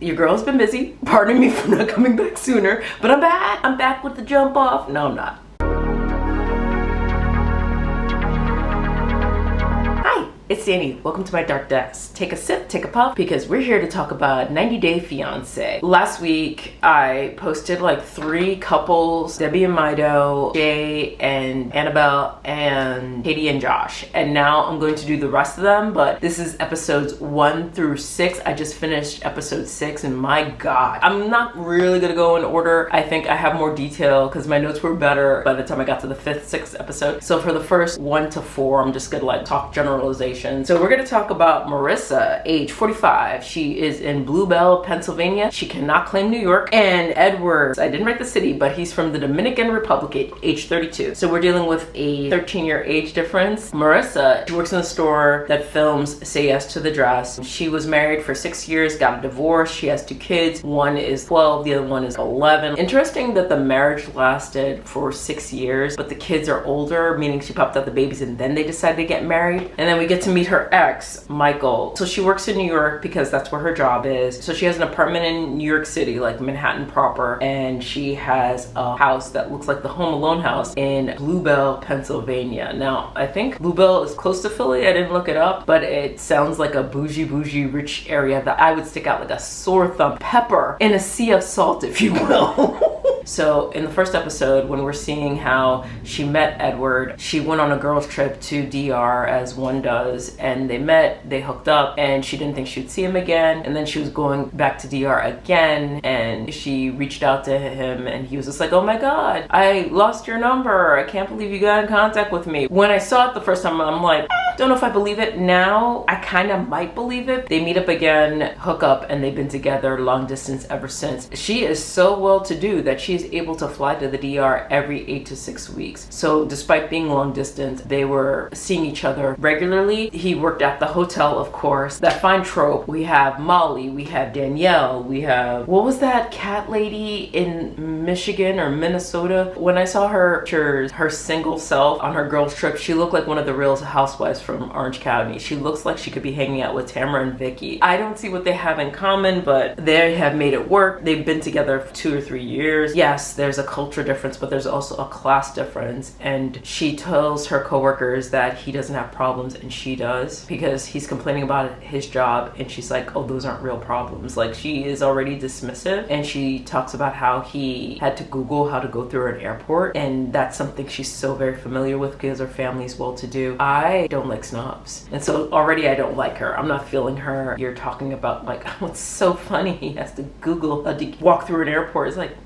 Your girl's been busy. Pardon me for not coming back sooner, but I'm back. I'm back with the jump off. No, I'm not. It's Danny. Welcome to my dark desk. Take a sip, take a puff, because we're here to talk about 90 Day Fiance. Last week, I posted like 3 couples, Debbie and Mido, Jay and Annabelle, and Katie and Josh. And now I'm going to do the rest of them, but this is episodes 1 through 6. I just finished episode 6, and my God. I'm not really gonna go in order. I think I have more detail because my notes were better by the time I got to the 5th, 6th episode. So for the first 1 to 4, I'm just gonna like talk generalization. So we're going to talk about Marissa, age 45. She is in Bluebell, Pennsylvania. She cannot claim New York. And Edward, I didn't write the city, but he's from the Dominican Republic, age 32. So we're dealing with a 13-year age difference. Marissa, she works in a store that films Say Yes to the Dress. She was married for 6 years, got a divorce. She has 2 kids. One is 12, the other one is 11. Interesting that the marriage lasted for 6 years, but the kids are older, meaning she popped out the babies and then they decided to get married. And then we get to meet her ex, Michael. So she works in New York because that's where her job is. So she has an apartment in New York City, like Manhattan proper, and she has a house that looks like the Home Alone house in Bluebell, Pennsylvania. Now, I think Bluebell is close to Philly. I didn't look it up, but it sounds like a bougie, rich area that I would stick out like a sore thumb, pepper in a sea of salt, if you will. So in the first episode, when we're seeing how she met Edward, she went on a girls trip to DR as one does, and they met, they hooked up, and she didn't think she'd see him again. And then she was going back to DR again, and she reached out to him, and he was just like, oh my God, I lost your number. I can't believe you got in contact with me. When I saw it the first time, I'm like, don't know if I believe it. Now, I kind of might believe it. They meet up again, hook up, and they've been together long distance ever since. She is so well to do that she's able to fly to the DR every 8 to 6 weeks. So despite being long distance, they were seeing each other regularly. He worked at the hotel, of course. That fine trope. We have Molly, we have Danielle, we have, what was that cat lady in Michigan or Minnesota? When I saw her pictures, her single self on her girls trip, she looked like one of the real housewives from Orange County. She looks like she could be hanging out with Tamara and Vicky. I don't see what they have in common, but they have made it work. They've been together for 2 or 3 years. Yes, there's a culture difference, but there's also a class difference. And she tells her coworkers that he doesn't have problems and she does, because he's complaining about his job and she's like, oh, those aren't real problems. Like, she is already dismissive, and she talks about how he had to Google how to go through an airport, and that's something she's so very familiar with because her family's well-to-do. I don't like snobs, and so already I don't like her. I'm not feeling her. You're talking about like, what's so funny, he has to Google how to walk through an airport. It's like,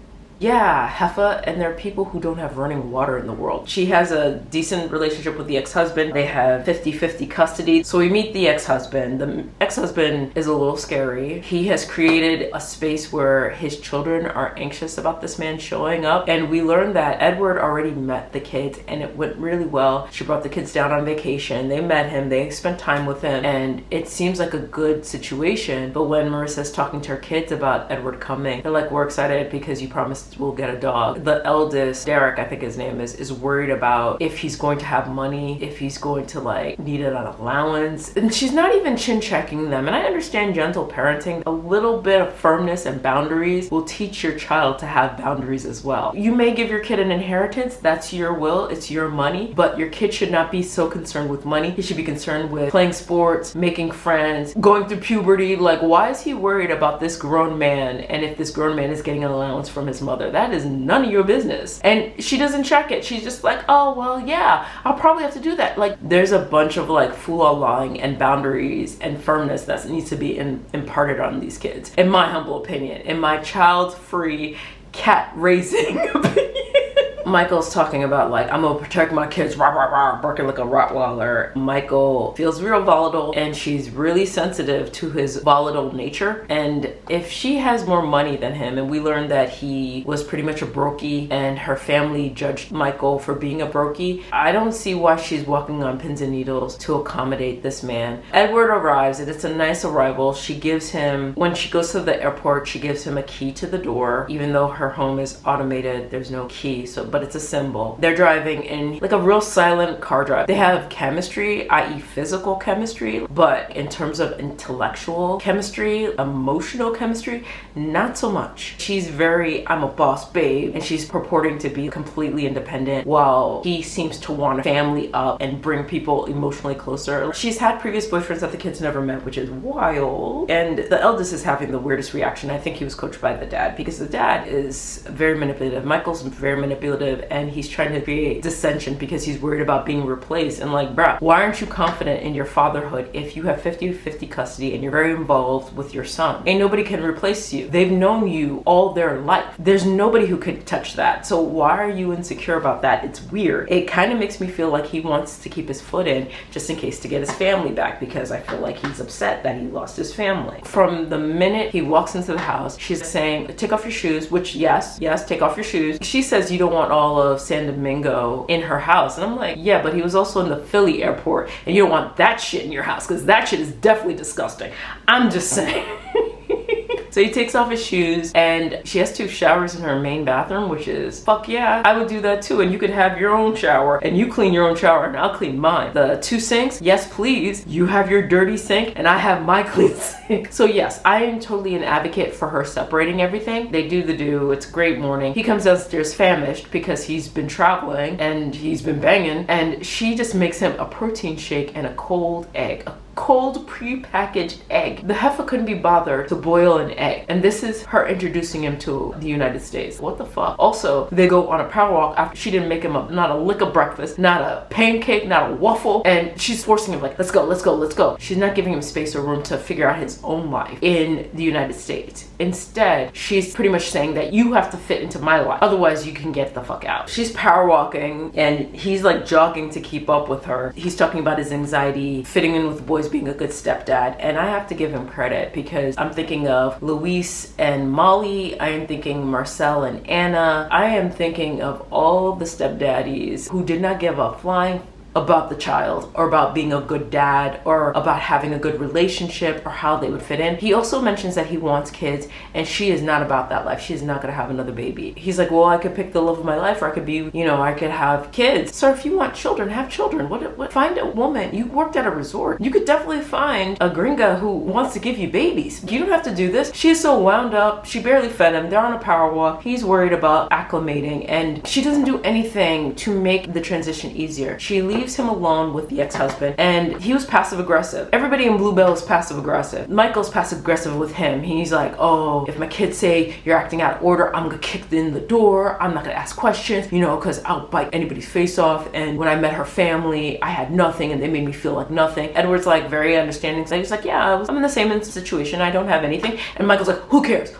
yeah, Heffa, and there are people who don't have running water in the world. She has a decent relationship with the ex-husband. They have 50-50 custody. So we meet the ex-husband. The ex-husband is a little scary. He has created a space where his children are anxious about this man showing up. And we learned that Edward already met the kids and it went really well. She brought the kids down on vacation. They met him. They spent time with him. And it seems like a good situation. But when Marissa's talking to her kids about Edward coming, they're like, we're excited because you promised we'll get a dog. The eldest, Derek, I think his name is worried about if he's going to have money, if he's going to like need an allowance. And she's not even chin checking them. And I understand gentle parenting. A little bit of firmness and boundaries will teach your child to have boundaries as well. You may give your kid an inheritance. That's your will. It's your money. But your kid should not be so concerned with money. He should be concerned with playing sports, making friends, going through puberty. Like, why is he worried about this grown man? And if this grown man is getting an allowance from his mother, that is none of your business. And she doesn't check it. She's just like, oh, well, yeah, I'll probably have to do that. Like, there's a bunch of like fool lying and boundaries and firmness that needs to be imparted on these kids, in my humble opinion, in my child-free cat raising opinion. Michael's talking about like, I'm gonna protect my kids, rah, rah, rah, barking like a Rottweiler. Michael feels real volatile, and she's really sensitive to his volatile nature. And if she has more money than him, and we learned that he was pretty much a brokey and her family judged Michael for being a brokey, I don't see why she's walking on pins and needles to accommodate this man. Edward arrives, and it's a nice arrival. She gives him, when she goes to the airport, she gives him a key to the door. Even though her home is automated, there's no key. So but it's a symbol. They're driving in like a real silent car drive. They have chemistry, i.e. physical chemistry, but in terms of intellectual chemistry, emotional chemistry, not so much. She's very, I'm a boss babe, and she's purporting to be completely independent while he seems to want to family up and bring people emotionally closer. She's had previous boyfriends that the kids never met, which is wild. And the eldest is having the weirdest reaction. I think he was coached by the dad, because the dad is very manipulative. Michael's very manipulative, and he's trying to create dissension because he's worried about being replaced. And like, bruh, why aren't you confident in your fatherhood if you have 50-50 custody and you're very involved with your son? Ain't nobody can replace you. They've known you all their life. There's nobody who could touch that. So why are you insecure about that? It's weird. It kind of makes me feel like he wants to keep his foot in just in case to get his family back, because I feel like he's upset that he lost his family. From the minute he walks into the house, she's saying, take off your shoes, which yes, take off your shoes. She says you don't want all of San Domingo in her house. And I'm like, yeah, but he was also in the Philly airport, and you don't want that shit in your house, because that shit is definitely disgusting. I'm just saying. So he takes off his shoes, and she has 2 showers in her main bathroom, which is, fuck yeah, I would do that too. And you could have your own shower, and you clean your own shower, and I'll clean mine. The 2 sinks, yes please. You have your dirty sink, and I have my clean sink. So yes, I am totally an advocate for her separating everything. They do the do. It's a great morning. He comes downstairs famished because he's been traveling and he's been banging, and she just makes him a protein shake and a cold egg. A cold pre-packaged egg. The heifer couldn't be bothered to boil an egg, and this is her introducing him to the United States. What the fuck? Also, they go on a power walk after she didn't make him up not a lick of breakfast, not a pancake, not a waffle, and she's forcing him like, let's go. She's not giving him space or room to figure out his own life in the United States. Instead, she's pretty much saying that you have to fit into my life, otherwise you can get the fuck out. She's power walking, and he's like jogging to keep up with her. He's talking about his anxiety, fitting in with boys, being a good stepdad, and I have to give him credit, because I'm thinking of Luis and Molly, I am thinking Marcel and Anna, I am thinking of all the stepdaddies who did not give a flying about the child, or about being a good dad, or about having a good relationship, or how they would fit in. He also mentions that he wants kids, and she is not about that life. She is not gonna have another baby. He's like, well, I could pick the love of my life, or I could be, I could have kids. So if you want children, have children. What? Find a woman. You worked at a resort. You could definitely find a gringa who wants to give you babies. You don't have to do this. She is so wound up. She barely fed him. They're on a power walk. He's worried about acclimating, and she doesn't do anything to make the transition easier. She leaves him alone with the ex-husband, and he was passive aggressive. Everybody in Bluebell is passive aggressive. Michael's passive aggressive with him. He's like, oh, if my kids say you're acting out of order, I'm gonna kick in the door. I'm not gonna ask questions, because I'll bite anybody's face off. And when I met her family, I had nothing, and they made me feel like nothing. Edward's like very understanding. So he's like, yeah, I'm in the same situation. I don't have anything. And Michael's like, who cares?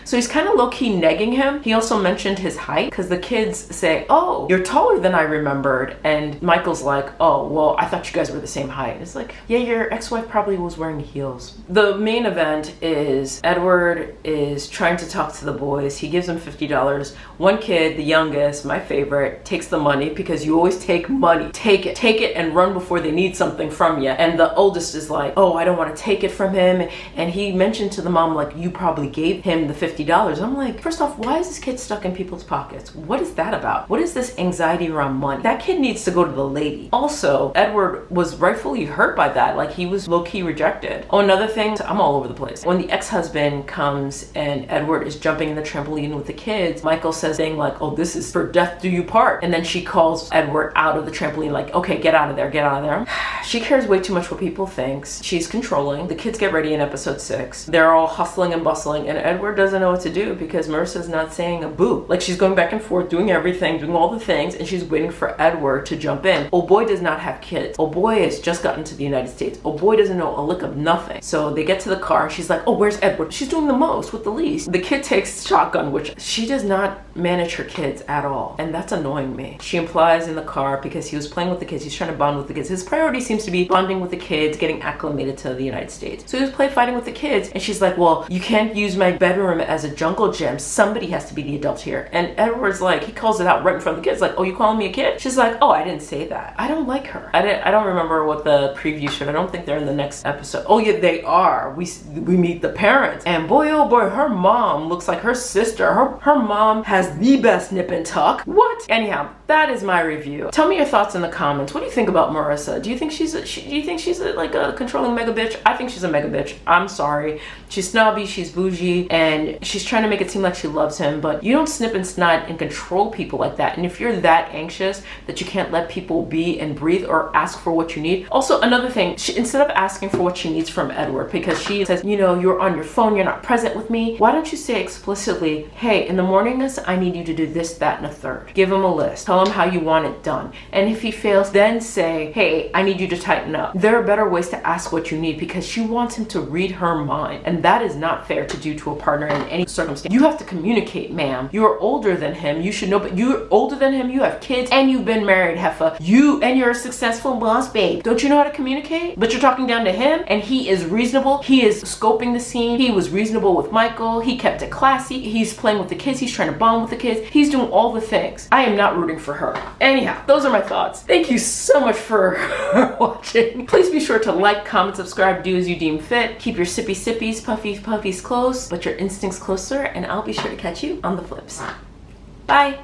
So he's kind of low-key negging him. He also mentioned his height, because the kids say, oh, you're taller than I remembered. And Michael's like, oh, well, I thought you guys were the same height. It's like, yeah, your ex-wife probably was wearing heels. The main event is Edward is trying to talk to the boys. He gives them $50. One kid, the youngest, my favorite, takes the money, because you always take money. Take it and run before they need something from you. And the oldest is like, oh, I don't want to take it from him. And he mentioned to the mom, like, you probably gave him the $50. I'm like, first off, why is this kid stuck in people's pockets? What is that about? What is this anxiety around money? That kid needs to go to the lady. Also, Edward was rightfully hurt by that. Like, he was low-key rejected. Oh, another thing, I'm all over the place. When the ex-husband comes and Edward is jumping in the trampoline with the kids, Michael says thing like, oh, this is for death do you part. And then she calls Edward out of the trampoline like, okay, get out of there. She cares way too much what people think. She's controlling. The kids get ready in episode 6. They're all hustling and bustling, and Edward doesn't know what to do because Marissa's not saying a boo. Like, she's going back and forth, doing everything, doing all the things, and she's waiting for Edward to jump in. Oh boy does not have kids. Oh boy has just gotten to the United States. Oh boy doesn't know a lick of nothing. So they get to the car. She's like, oh, where's Edward? She's doing the most with the least. The kid takes shotgun, which she does not manage her kids at all. And that's annoying me. She implies in the car, because he was playing with the kids, he's trying to bond with the kids. His priority seems to be bonding with the kids, getting acclimated to the United States. So he was fighting with the kids, and she's like, well, you can't use my bedroom as a jungle gym. Somebody has to be the adult here. And Edward's like, he calls it out right in front of the kids, like, oh, you calling me a kid? She's like, oh, I didn't say that. that. I don't like her. I don't remember what the preview showed. I don't think they're in the next episode. Oh yeah, they are. We meet the parents, and boy oh boy, her mom looks like her sister. Her mom has the best nip and tuck. What? Anyhow, that is my review. Tell me your thoughts in the comments. What do you think about Marissa? Do you think she's like a controlling mega bitch? I think she's a mega bitch. I'm sorry. She's snobby, she's bougie, and she's trying to make it seem like she loves him, but you don't snip and snide and control people like that. And if you're that anxious that you can't let people be and breathe or ask for what you need. Also, another thing, instead of asking for what she needs from Edward, because she says, you know, you're on your phone, you're not present with me, why don't you say explicitly, hey, in the mornings, I need you to do this, that, and a third. Give him a list. Tell him how you want it done. And if he fails, then say, hey, I need you to tighten up. There are better ways to ask what you need, because she wants him to read her mind. And that is not fair to do to a partner in any circumstance. You have to communicate, ma'am. You're older than him. You should know, but you're older than him. You have kids and you've been married, heifer. You're a successful boss, babe. Don't you know how to communicate? But you're talking down to him, and he is reasonable. He is scoping the scene. He was reasonable with Michael. He kept it classy. He's playing with the kids. He's trying to bond with the kids. He's doing all the things. I am not rooting for her. Anyhow, those are my thoughts. Thank you so much for watching. Please be sure to like, comment, subscribe, do as you deem fit. Keep your sippy sippies, puffies close, but your instincts closer, and I'll be sure to catch you on the flips. Bye.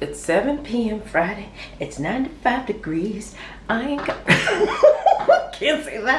It's 7 p.m. Friday. It's 95 degrees. I ain't got can't say that.